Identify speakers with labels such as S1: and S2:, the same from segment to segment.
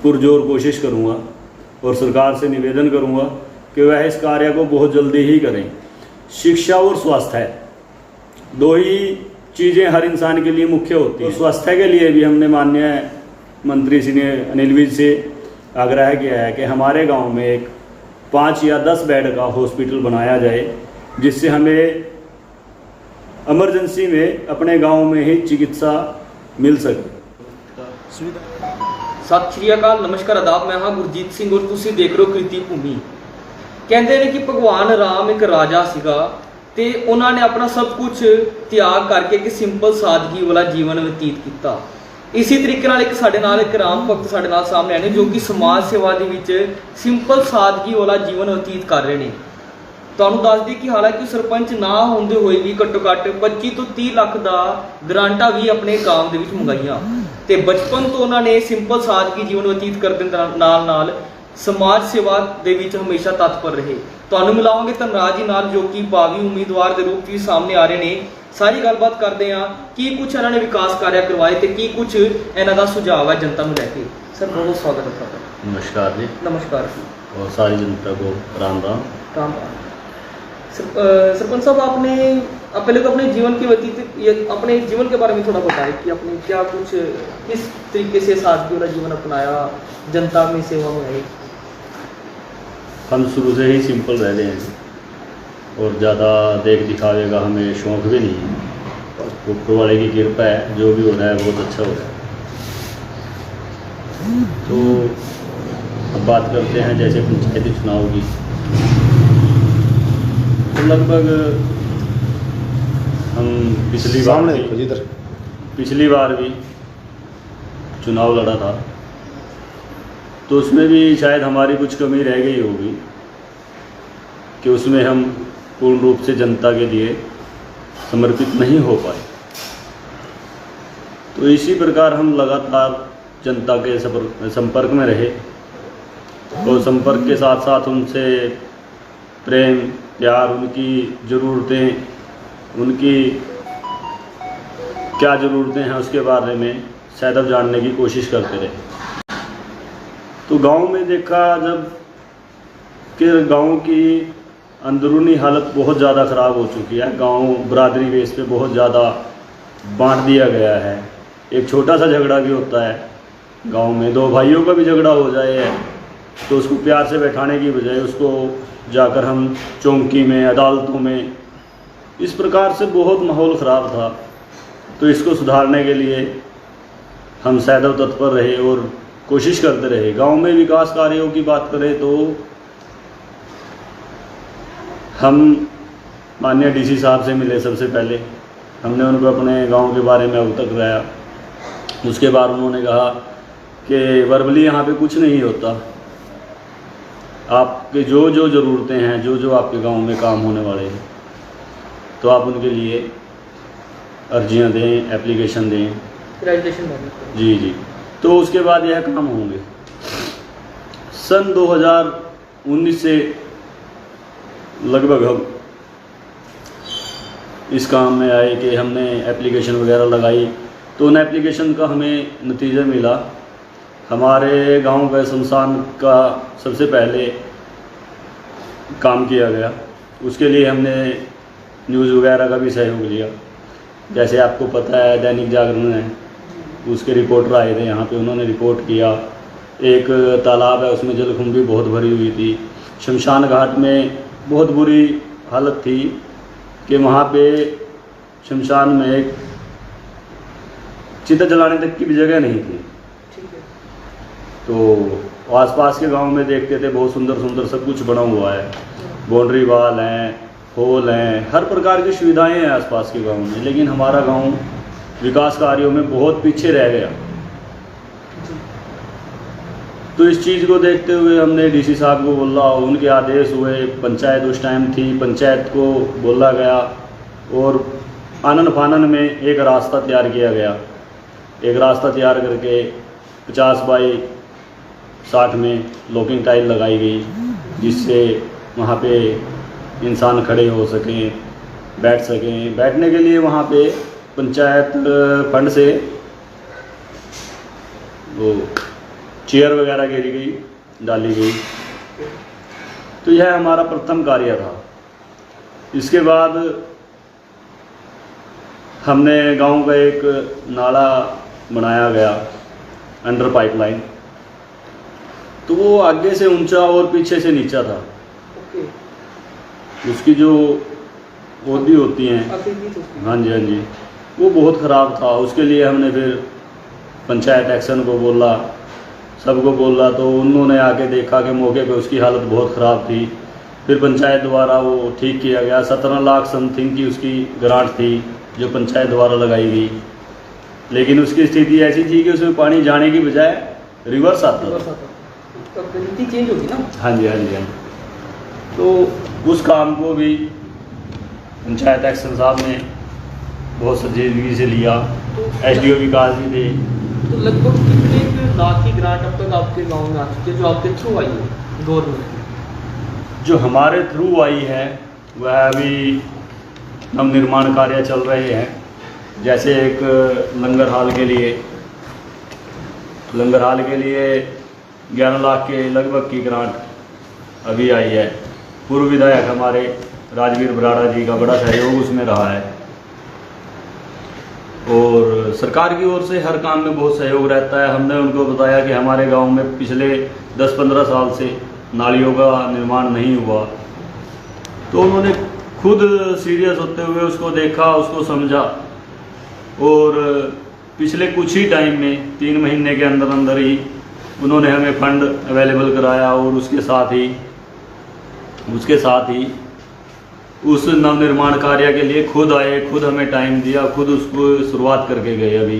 S1: पुरजोर कोशिश करूँगा और सरकार से निवेदन करूँगा कि वह इस कार्य को बहुत जल्दी ही करें। शिक्षा और स्वास्थ्य, दो ही चीज़ें हर इंसान के लिए मुख्य होती हैं। स्वास्थ्य के लिए भी हमने माननीय मंत्री श्री अनिल विज से आग्रह किया है कि हमारे गांव में एक 5 या 10 बेड का हॉस्पिटल बनाया जाए, जिससे हमें इमरजेंसी में अपने गांव में ही चिकित्सा मिल सके।
S2: सत श्री अकाल, नमस्कार, आदाब। मैं हाँ गुरजीत सिंह और तुसी देख रहे हो कृति भूमि। कहते हैं कि भगवान राम एक राजा सीगा ते उन्होंने अपना सब कुछ त्याग करके एक सिंपल सादगी वाला जीवन व्यतीत किया। इसी तरीके नाल एक साडे नाल एक राम भगत साडे नाल सामने आए जो कि समाज सेवा दे विच सिंपल सादगी वाला जीवन व्यतीत कर रहे हैं। ਤੁਹਾਨੂੰ ਦੱਸ ਦਈਏ कि हालांकि सरपंच ना होंदे होए भी घट्टो घट्ट 25 ਤੋਂ 30 ਲੱਖ ਦਾ ਗਰਾਂਟਾਂ ਵੀ ਆਪਣੇ काम ਦੇ ਵਿੱਚ ਮੰਗਾਈਆਂ ਤੇ ਬਚਪਨ ਤੋਂ ਉਹਨਾਂ ਨੇ ਸਿੰਪਲ ਸਾਦਗੀ ਜੀਵਨ ਬਤੀਤ ਕਰਦੇ ਨਾਲ ਨਾਲ ਸਮਾਜ ਸੇਵਾ ਦੇ ਵਿੱਚ ਹਮੇਸ਼ਾ ਤਤਪਰ ਰਹੇ। ਤੁਹਾਨੂੰ ਮਿਲਾਵਾਂਗੇ ਧਨਰਾਜ ਜੀ ਨਾਲ ਜੋ ਕਿ ਭਾਵੀ ਉਮੀਦਵਾਰ ਦੇ ਰੂਪ ਵਿੱਚ ਸਾਹਮਣੇ ਆ ਰਹੇ ਨੇ। ਸਾਰੀ ਗੱਲਬਾਤ ਕਰਦੇ ਹਾਂ ਕੀ ਕੁਝ ਇਹਨਾਂ ਨੇ ਵਿਕਾਸ ਕਾਰਿਆ ਕਰਵਾਏ ਤੇ ਕੀ ਕੁਝ ਇਹਨਾਂ ਦਾ ਸੁਝਾਅ ਹੈ ਜਨਤਾ ਨੂੰ ਲੈ ਕੇ। सर बहुत बहुत स्वागत है आपका।
S1: नमस्कार जी।
S2: नमस्कार
S1: और सारी जनता को राम राम।
S2: राम राम। सरपंच साहब, आपने पहले तो अपने जीवन के व्यतीत अपने जीवन के बारे में थोड़ा बताएं कि आपने क्या कुछ किस तरीके से सादगी वाला जीवन अपनाया, जनता में सेवा में आई।
S1: हम शुरू से ही सिंपल रह रहे हैं और ज़्यादा देख दिखावे का हमें शौक़ भी नहीं है। ऊपर वाले की कृपा है, जो भी हो रहा है बहुत अच्छा हो रहा है। तो अब बात करते हैं जैसे पंचायती चुनाव की, तो लगभग हम पिछली बार भी चुनाव लड़ा था, तो उसमें भी शायद हमारी कुछ कमी रह गई होगी कि उसमें हम पूर्ण रूप से जनता के लिए समर्पित नहीं हो पाए। तो इसी प्रकार हम लगातार जनता के संपर्क में रहे और संपर्क के साथ साथ उनसे प्रेम प्यार, उनकी ज़रूरतें, उनकी क्या ज़रूरतें हैं उसके बारे में सदैव जानने की कोशिश करते रहे। तो गांव में देखा जब कि गांव की अंदरूनी हालत बहुत ज़्यादा ख़राब हो चुकी है। गांव बरादरी बेस पे बहुत ज़्यादा बांट दिया गया है। एक छोटा सा झगड़ा भी होता है गांव में, दो भाइयों का भी झगड़ा हो जाए तो उसको प्यार से बैठाने की बजाय उसको जाकर हम चौकी में, अदालतों में, इस प्रकार से बहुत माहौल ख़राब था। तो इसको सुधारने के लिए हम सदैव तत्पर रहे और कोशिश करते रहे। गांव में विकास कार्यों की बात करें तो हम माननीय डीसी साहब से मिले। सबसे पहले हमने उनको अपने गांव के बारे में अवगत कराया। उसके बाद उन्होंने कहा कि वर्बली यहाँ पे कुछ नहीं होता, आपके जो जो ज़रूरतें हैं, जो जो आपके गांव में काम होने वाले हैं, तो आप उनके लिए अर्जियाँ दें, एप्लीकेशन दें,
S2: ग्रेजुएशन दें।
S1: जी जी। तो उसके बाद यह काम होंगे। सन 2019 से लगभग हम इस काम में आए कि हमने एप्लीकेशन वगैरह लगाई। तो उन एप्लीकेशन का हमें नतीजा मिला। हमारे गांव का शमशान का सबसे पहले काम किया गया। उसके लिए हमने न्यूज़ वगैरह का भी सहयोग लिया। जैसे आपको पता है दैनिक जागरण है, उसके रिपोर्टर आए थे यहाँ पे, उन्होंने रिपोर्ट किया। एक तालाब है उसमें जलकुंभी बहुत भरी हुई थी। शमशान घाट में बहुत बुरी हालत थी कि वहाँ पे शमशान में एक चिता जलाने तक की भी जगह नहीं थी। तो आसपास के गांव में देखते थे बहुत सुंदर सुंदर सब कुछ बना हुआ है, बाउंड्री वाल हैं, होल हैं, हर प्रकार की सुविधाएं हैं आसपास के गांव में। लेकिन हमारा गांव विकास कार्यों में बहुत पीछे रह गया। तो इस चीज़ को देखते हुए हमने डीसी साहब को बोला, उनके आदेश हुए। पंचायत उस टाइम थी, पंचायत को बोला गया और आनन फानन में एक रास्ता तैयार किया गया। एक रास्ता तैयार करके 50 बाई 60 में लॉकिंग टाइल लगाई गई, जिससे वहाँ पे इंसान खड़े हो सकें, बैठ सकें। बैठने के लिए वहाँ पे पंचायत फंड से वो चेयर वगैरह घेरी गई, डाली गई। तो यह हमारा प्रथम कार्य था। इसके बाद हमने गांव का एक नाला बनाया गया, अंडर पाइपलाइन। तो वो आगे से ऊंचा और पीछे से नीचा था। उसकी जो ओदी होती हैं, हाँ जी हाँ जी, वो बहुत ख़राब था। उसके लिए हमने फिर पंचायत एक्शन को बोला, सबको बोला, तो उन्होंने आके देखा कि मौके पे उसकी हालत बहुत ख़राब थी। फिर पंचायत द्वारा वो ठीक किया गया। 17 लाख समथिंग की उसकी ग्रांट थी जो पंचायत द्वारा लगाई गई। लेकिन उसकी स्थिति ऐसी थी कि उसमें पानी जाने की बजाय रिवर्स आता था।
S2: नीति चेंज होगी ना।
S1: हाँ जी हाँ जी हाँ जी। तो उस काम को भी पंचायत एक्शन साहब ने बहुत संजीदगी से लिया। SDO विकास जी थे।
S2: तो लगभग कितने लाख की ग्रांट अब तक आपके गांव में आ चुकी है जो आपके थ्रू आई है गवर्नमेंट की?
S1: जो हमारे थ्रू आई है वह अभी नवनिर्माण कार्य चल रहे हैं। जैसे एक लंगर हाल के लिए 11 लाख के लगभग की ग्रांट अभी आई है। पूर्व विधायक हमारे राजवीर बराड़ा जी का बड़ा सहयोग उसमें रहा है। और सरकार की ओर से हर काम में बहुत सहयोग रहता है। हमने उनको बताया कि हमारे गांव में पिछले 10-15 साल से नालियों का निर्माण नहीं हुआ। तो उन्होंने खुद सीरियस होते हुए उसको देखा, उसको समझा, और पिछले कुछ ही टाइम में 3 महीने के अंदर अंदर ही उन्होंने हमें फंड अवेलेबल कराया। और उसके साथ ही उस नवनिर्माण कार्य के लिए खुद आए, खुद हमें टाइम दिया, खुद उसको शुरुआत करके गए अभी।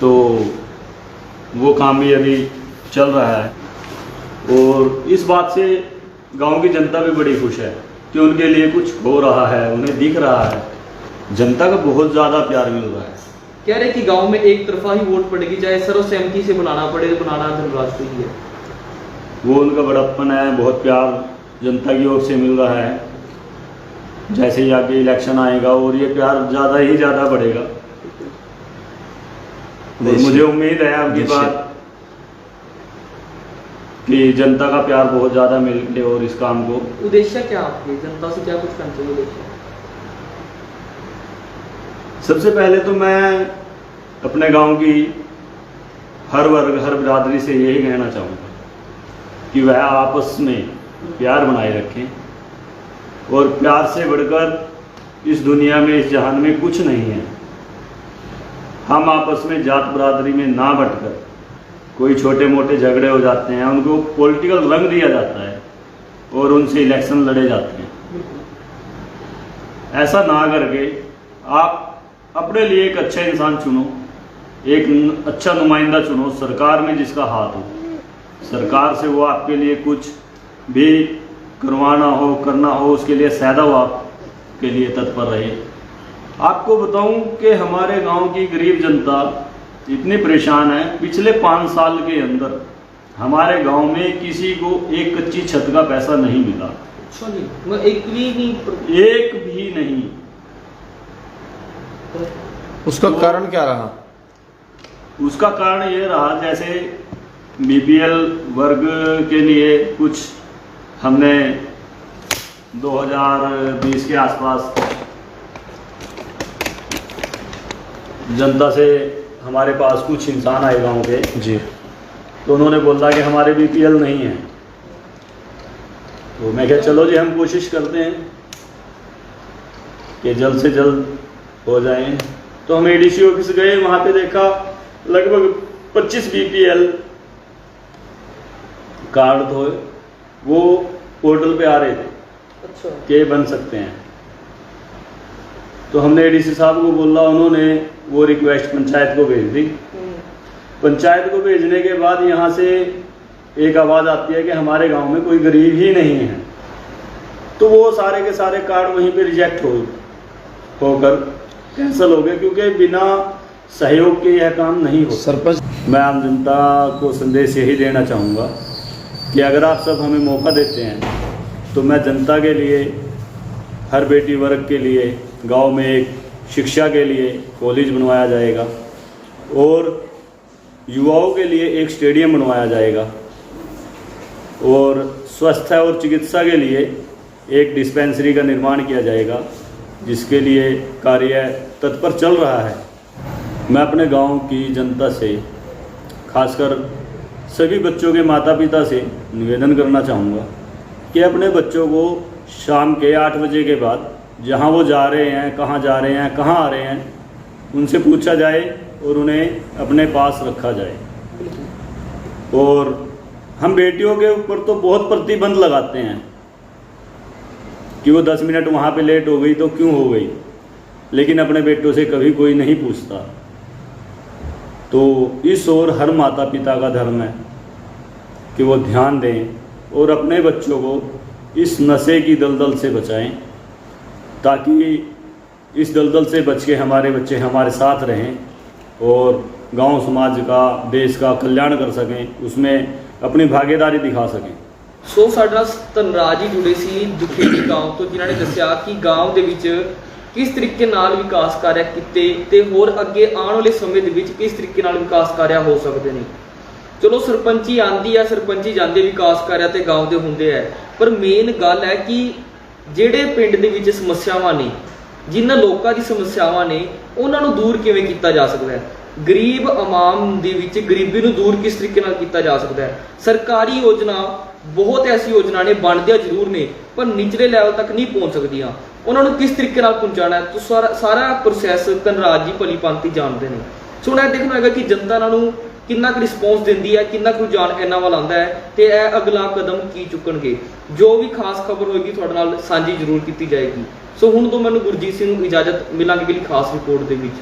S1: तो वो काम भी अभी चल रहा है। और इस बात से गांव की जनता भी बड़ी खुश है कि उनके लिए कुछ हो रहा है, उन्हें दिख रहा है। जनता का बहुत ज़्यादा प्यार मिल रहा है।
S2: कह रहे कि गांव में एक तरफा ही वोट पड़ेगी, चाहे सर्वसहमति से बनाना पड़े, बनाना धर्मराज को ही है।
S1: वो उनका बड़प्पन है, बहुत प्यार जनता की ओर से मिल रहा है। जैसे ही आगे इलेक्शन आएगा और ये प्यार ज़्यादा ही ज़्यादा बढ़ेगा। और मुझे उम्मीद है आपकी बात कि जनता का प्यार बहुत ज़्यादा मिल के और इस काम को।
S2: उद्देश्य क्या आपके, जनता से क्या कुछ करना चाहिए उद्देश्य?
S1: सबसे पहले तो मैं अपने गांव की हर वर्ग, हर बिरादरी से यही कहना चाहूँगा कि वह आपस में प्यार बनाए रखें। और प्यार से बढ़कर इस दुनिया में, इस जहान में कुछ नहीं है। हम आपस में जात बिरादरी में ना बंटकर, कोई छोटे मोटे झगड़े हो जाते हैं, उनको पॉलिटिकल रंग दिया जाता है और उनसे इलेक्शन लड़े जाते हैं। ऐसा ना करके आप अपने लिए एक अच्छा इंसान चुनो, एक अच्छा नुमाइंदा चुनो सरकार में जिसका हाथ हो। सरकार से वो आपके लिए कुछ भी करवाना हो, करना हो, उसके लिए सदा वो आपके लिए तत्पर रहे। आपको बताऊं कि हमारे गांव की गरीब जनता इतनी परेशान है। पिछले 5 साल के अंदर हमारे गांव में किसी को एक कच्ची छत का पैसा नहीं मिला।
S2: अच्छा जी, मैं एक
S1: भी नहीं।
S3: उसका कारण क्या रहा?
S1: उसका कारण ये रहा, जैसे BPL वर्ग के लिए कुछ हमने 2020 के आसपास जनता से हमारे पास कुछ इंसान आए गांव के
S3: जी।
S1: तो उन्होंने बोला कि हमारे BPL नहीं है। तो मैं कहा चलो जी हम कोशिश करते हैं कि जल्द से जल्द हो जाए। तो हम ADC ऑफिस गए, वहाँ पे देखा लगभग 25 BPL कार्ड तो वो पोर्टल पे आ रहे थे।
S2: अच्छा।
S1: के बन सकते हैं। तो हमने ADC साहब को बोला, उन्होंने वो रिक्वेस्ट पंचायत को भेज दी। पंचायत को भेजने के बाद यहाँ से एक आवाज़ आती है कि हमारे गांव में कोई गरीब ही नहीं है। तो वो सारे के सारे कार्ड वहीं पे रिजेक्ट होकर कैंसिल हो गए, क्योंकि बिना सहयोग के यह काम नहीं हो।
S3: सरपंच,
S1: मैं आम जनता को संदेश यही देना चाहूँगा कि अगर आप सब हमें मौका देते हैं तो मैं जनता के लिए, हर बेटी वर्ग के लिए गांव में एक शिक्षा के लिए कॉलेज बनवाया जाएगा। और युवाओं के लिए एक स्टेडियम बनवाया जाएगा और स्वास्थ्य और चिकित्सा के लिए एक डिस्पेंसरी का निर्माण किया जाएगा, जिसके लिए कार्य तत्पर चल रहा है। मैं अपने गांव की जनता से, खासकर सभी बच्चों के माता पिता से निवेदन करना चाहूँगा कि अपने बच्चों को शाम के 8 बजे के बाद जहाँ वो जा रहे हैं, कहाँ जा रहे हैं, कहाँ आ रहे हैं, उनसे पूछा जाए और उन्हें अपने पास रखा जाए। और हम बेटियों के ऊपर तो बहुत प्रतिबंध लगाते हैं कि वो 10 मिनट वहाँ पे लेट हो गई तो क्यों हो गई, लेकिन अपने बेटों से कभी कोई नहीं पूछता। तो इस ओर हर माता पिता का धर्म है कि वो ध्यान दें और अपने बच्चों को इस नशे की दलदल से बचाएं, ताकि इस दलदल से बच के हमारे बच्चे हमारे साथ रहें और गांव समाज का, देश का कल्याण कर सकें, उसमें अपनी भागीदारी दिखा सकें।
S2: ਸੋ ਸਾਡਾ ਧਨਰਾਜ ਜੀ ਜੁੜੇ ਸੀ ਦੁਖੇੜੀ ਗਾਂਵ ਤੋਂ, ਜਿਨ੍ਹਾਂ ਨੇ ਦੱਸਿਆ ਕਿ ਗਾਂਵ ਦੇ ਵਿੱਚ ਕਿਸ ਤਰੀਕੇ ਨਾਲ ਵਿਕਾਸ ਕਾਰਜ ਕੀਤੇ ਤੇ ਹੋਰ ਅੱਗੇ ਆਉਣ ਵਾਲੇ ਸਮੇਂ ਦੇ ਵਿੱਚ ਕਿਸ ਤਰੀਕੇ ਨਾਲ ਵਿਕਾਸ ਕਾਰਜ ਹੋ ਸਕਦੇ ਨੇ। ਚਲੋ ਸਰਪੰਚੀ ਆਂਦੀ ਆ, ਸਰਪੰਚੀ ਜਾਂਦੇ ਵਿਕਾਸ ਕਾਰਜ ਤੇ ਗਾਂਵ ਦੇ ਹੁੰਦੇ ਆ, ਪਰ ਮੇਨ ਗੱਲ ਹੈ ਕਿ ਜਿਹੜੇ ਪਿੰਡ ਦੇ ਵਿੱਚ ਸਮੱਸਿਆਵਾਂ ਨੇ, ਜਿਨ੍ਹਾਂ ਲੋਕਾਂ ਦੀ ਸਮੱਸਿਆਵਾਂ ਨੇ, ਉਹਨਾਂ ਨੂੰ ਦੂਰ ਕਿਵੇਂ ਕੀਤਾ ਜਾ ਸਕਦਾ ਹੈ। ਗਰੀਬ ਆਵਾਮ ਦੇ ਵਿੱਚ ਗਰੀਬੀ ਨੂੰ ਦੂਰ ਕਿਸ ਤਰੀਕੇ ਨਾਲ ਕੀਤਾ ਜਾ ਸਕਦਾ ਹੈ। ਸਰਕਾਰੀ ਯੋਜਨਾ ਬਹੁਤ ਐਸੀ ਯੋਜਨਾ ਨੇ ਬਣਦੀਆਂ ਜ਼ਰੂਰ ਨੇ, ਪਰ ਨਿਚਲੇ ਲੈਵਲ ਤੱਕ ਨਹੀਂ ਪਹੁੰਚ ਸਕਦੀਆਂ। ਉਹਨਾਂ ਨੂੰ ਕਿਸ ਤਰੀਕੇ ਨਾਲ ਪਹੁੰਚਾਉਣਾ ਹੈ, ਤਾਂ ਸਾਰਾ ਪ੍ਰੋਸੈਸ ਧਨਰਾਜ ਜੀ ਭਲੀ ਭਾਂਤੀ ਜਾਣਦੇ ਨੇ। ਸੋ ਹੁਣ ਇਹ ਦੇਖਣਾ ਹੈਗਾ ਕਿ ਜਨਤਾ ਇਹਨਾਂ ਨੂੰ ਕਿੰਨਾ ਕੁ ਰਿਸਪੌਂਸ ਦਿੰਦੀ ਹੈ, ਕਿੰਨਾ ਕੁ ਰੁਝਾਨ ਇਹਨਾਂ ਵੱਲ ਆਉਂਦਾ ਹੈ ਤੇ ਇਹ ਅਗਲਾ ਕਦਮ ਕੀ ਚੁੱਕਣਗੇ। ਜੋ ਵੀ ਖਾਸ ਖਬਰ ਹੋਏਗੀ ਤੁਹਾਡੇ ਨਾਲ ਸਾਂਝੀ ਜ਼ਰੂਰ ਕੀਤੀ ਜਾਏਗੀ। ਸੋ ਹੁਣ ਤੋਂ ਮੈਨੂੰ ਗੁਰਜੀਤ ਸਿੰਘ ਨੂੰ ਇਜਾਜ਼ਤ, ਮਿਲਾਂਗੇ ਅਗਲੀ ਖਾਸ ਰਿਪੋਰਟ ਦੇ ਵਿੱਚ।